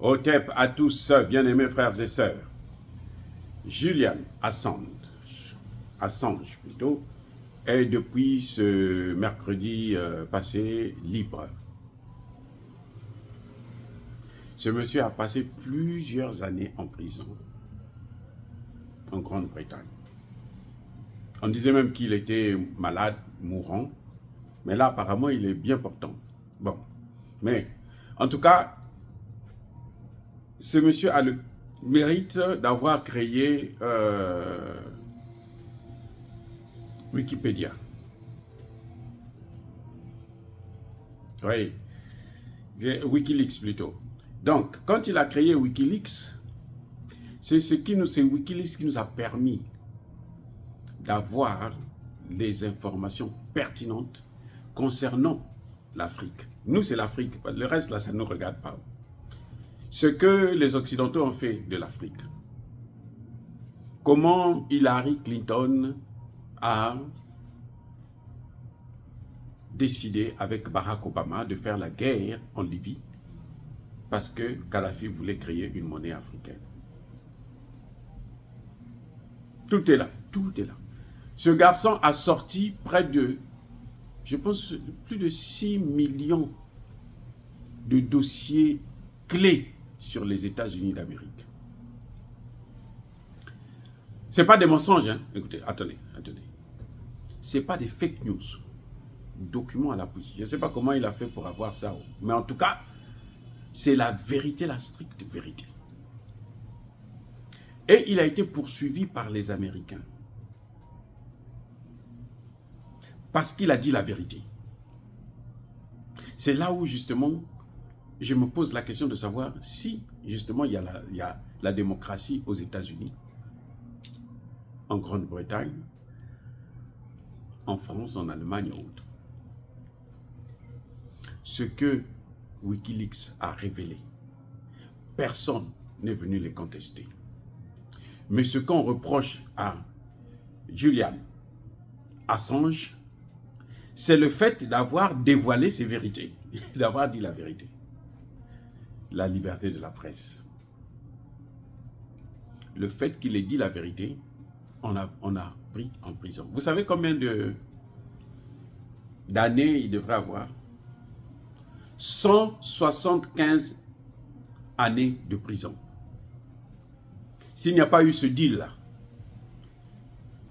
Otep à tous, bien-aimés frères et sœurs. Julian Assange plutôt, est depuis ce mercredi passé libre. Ce monsieur a passé plusieurs années en prison en Grande-Bretagne. On disait même qu'il était malade, mourant, mais là apparemment il est bien portant. Bon, mais en tout cas, ce monsieur a le mérite d'avoir créé Wikipédia. Oui, Wikileaks plutôt. Donc, quand il a créé Wikileaks, c'est Wikileaks qui nous a permis d'avoir les informations pertinentes concernant l'Afrique. Nous, c'est l'Afrique. Le reste, là, ça ne nous regarde pas. Ce que les Occidentaux ont fait de l'Afrique. Comment Hillary Clinton a décidé avec Barack Obama de faire la guerre en Libye parce que Kadhafi voulait créer une monnaie africaine. Tout est là, tout est là. Ce garçon a sorti près de, je pense, plus de 6 millions de dossiers clés sur les États-Unis d'Amérique. Ce n'est pas des mensonges, hein. Écoutez, attendez. Ce n'est pas des fake news. Documents à l'appui. Je ne sais pas comment il a fait pour avoir ça, mais en tout cas, c'est la vérité, la stricte vérité. Et il a été poursuivi par les Américains. Parce qu'il a dit la vérité. C'est là où, justement, je me pose la question de savoir si, justement, il y a la démocratie aux États-Unis, en Grande-Bretagne, en France, en Allemagne et autres. Ce que Wikileaks a révélé, personne n'est venu les contester. Mais ce qu'on reproche à Julian Assange, c'est le fait d'avoir dévoilé ses vérités, d'avoir dit la vérité. La liberté de la presse. Le fait qu'il ait dit la vérité, on a pris en prison. Vous savez combien d'années il devrait avoir? 175 années de prison. S'il n'y a pas eu ce deal-là,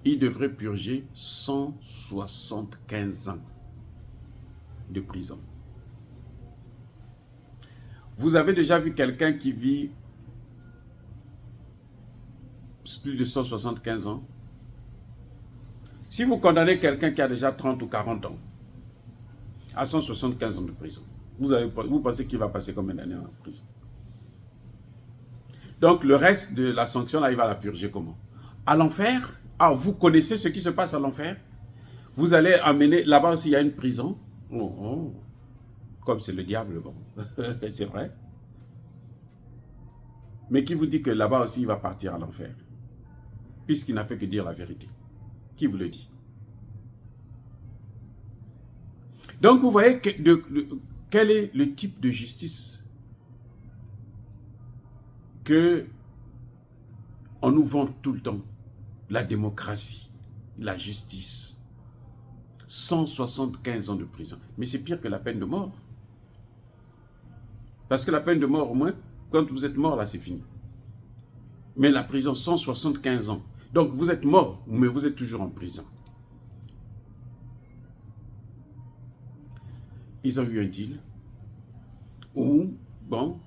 il devrait purger 175 ans de prison. Vous avez déjà vu quelqu'un qui vit plus de 175 ans? Si vous condamnez quelqu'un qui a déjà 30 ou 40 ans à 175 ans de prison, vous pensez qu'il va passer combien d'années en prison? Donc le reste de la sanction, là, il va la purger comment? À l'enfer? Ah, vous connaissez ce qui se passe à l'enfer? Vous allez amener, là-bas aussi il y a une prison. Comme c'est le diable, bon, c'est vrai. Mais qui vous dit que là-bas aussi il va partir à l'enfer? Puisqu'il n'a fait que dire la vérité. Qui vous le dit? Donc vous voyez quel est le type de justice que on nous vante tout le temps. La démocratie, la justice. 175 ans de prison. Mais c'est pire que la peine de mort. Parce que la peine de mort, au moins, quand vous êtes mort, là, c'est fini. Mais la prison, 175 ans. Donc vous êtes mort, mais vous êtes toujours en prison. Ils ont eu un deal où, bon,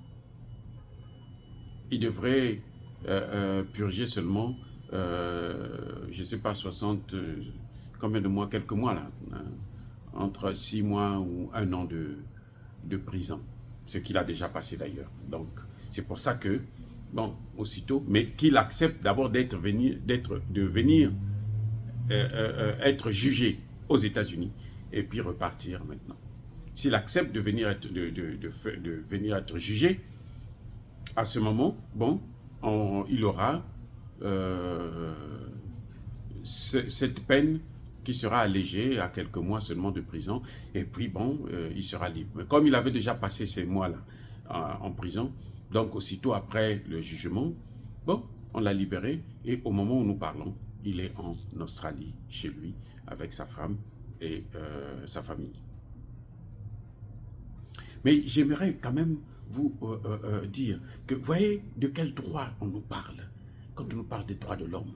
ils devraient purger seulement, je ne sais pas, 60, combien de mois, quelques mois là, entre 6 mois ou 1 an de prison. Ce qu'il a déjà passé d'ailleurs. Donc, c'est pour ça que, bon, aussitôt, mais qu'il accepte d'abord de venir être jugé aux États-Unis et puis repartir maintenant. S'il accepte de venir être jugé, à ce moment, bon, il aura cette peine qui sera allégée à quelques mois seulement de prison, et puis bon, il sera libre. Mais comme il avait déjà passé ces mois-là en prison, Donc, aussitôt après le jugement, bon, on l'a libéré et au moment où nous parlons, il est en Australie, chez lui, avec sa femme et sa famille. Mais j'aimerais quand même vous dire que, vous voyez, de quel droit on nous parle quand on nous parle des droits de l'homme.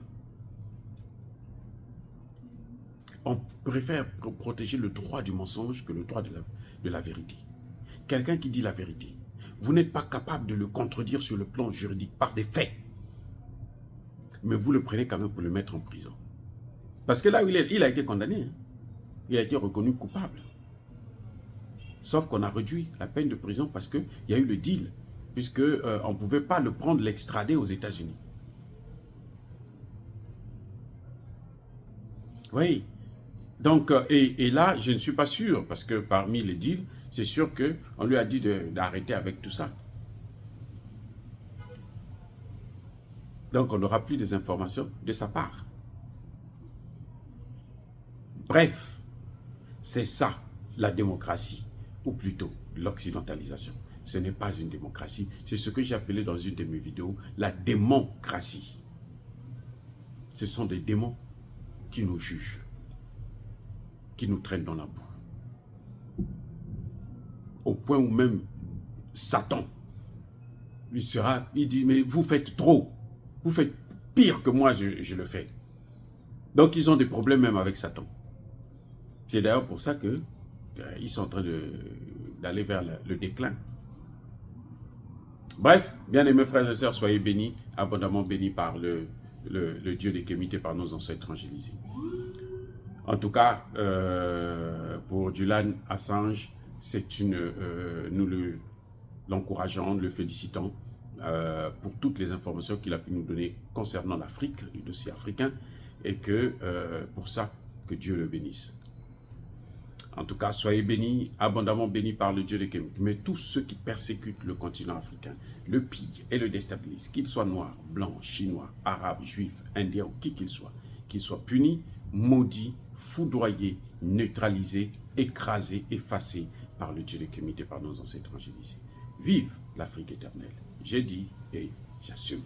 On préfère protéger le droit du mensonge que le droit de la vérité. Quelqu'un qui dit la vérité, vous n'êtes pas capable de le contredire sur le plan juridique par des faits. Mais vous le prenez quand même pour le mettre en prison. Parce que là où il a été condamné, hein, il a été reconnu coupable. Sauf qu'on a réduit la peine de prison parce qu'il y a eu le deal, puisqu'on ne pouvait pas le prendre, l'extrader aux États-Unis. Oui. Donc, et là, je ne suis pas sûr, parce que parmi les deals, c'est sûr qu'on lui a dit d'arrêter avec tout ça. Donc, on n'aura plus des informations de sa part. Bref, c'est ça, la démocratie, ou plutôt l'occidentalisation. Ce n'est pas une démocratie, c'est ce que j'ai appelé dans une de mes vidéos, la démocratie. Ce sont des démons qui nous jugent, qui nous traînent dans la boue. Au point où même Satan, il dit, mais vous faites trop, vous faites pire que moi je le fais. Donc ils ont des problèmes même avec Satan. C'est d'ailleurs pour ça qu'ils sont en train d'aller vers le déclin. Bref, bien-aimés frères et sœurs, soyez bénis, abondamment bénis par le Dieu des Kémités, par nos ancêtres angélisés. En tout cas, pour Julian Assange, nous l'encourageons, le félicitons pour toutes les informations qu'il a pu nous donner concernant l'Afrique, le dossier africain, et que pour ça, que Dieu le bénisse. En tout cas, soyez bénis, abondamment bénis par le Dieu des Kémites. Mais tous ceux qui persécutent le continent africain, le pillent et le déstabilisent, qu'ils soient noirs, blancs, chinois, arabes, juifs, indiens ou qui qu'ils soient punis, maudits, foudroyés, neutralisés, écrasés, effacés par le Dieu des Kémites et par nos ancêtres angélisés. Vive l'Afrique éternelle. J'ai dit et j'assume.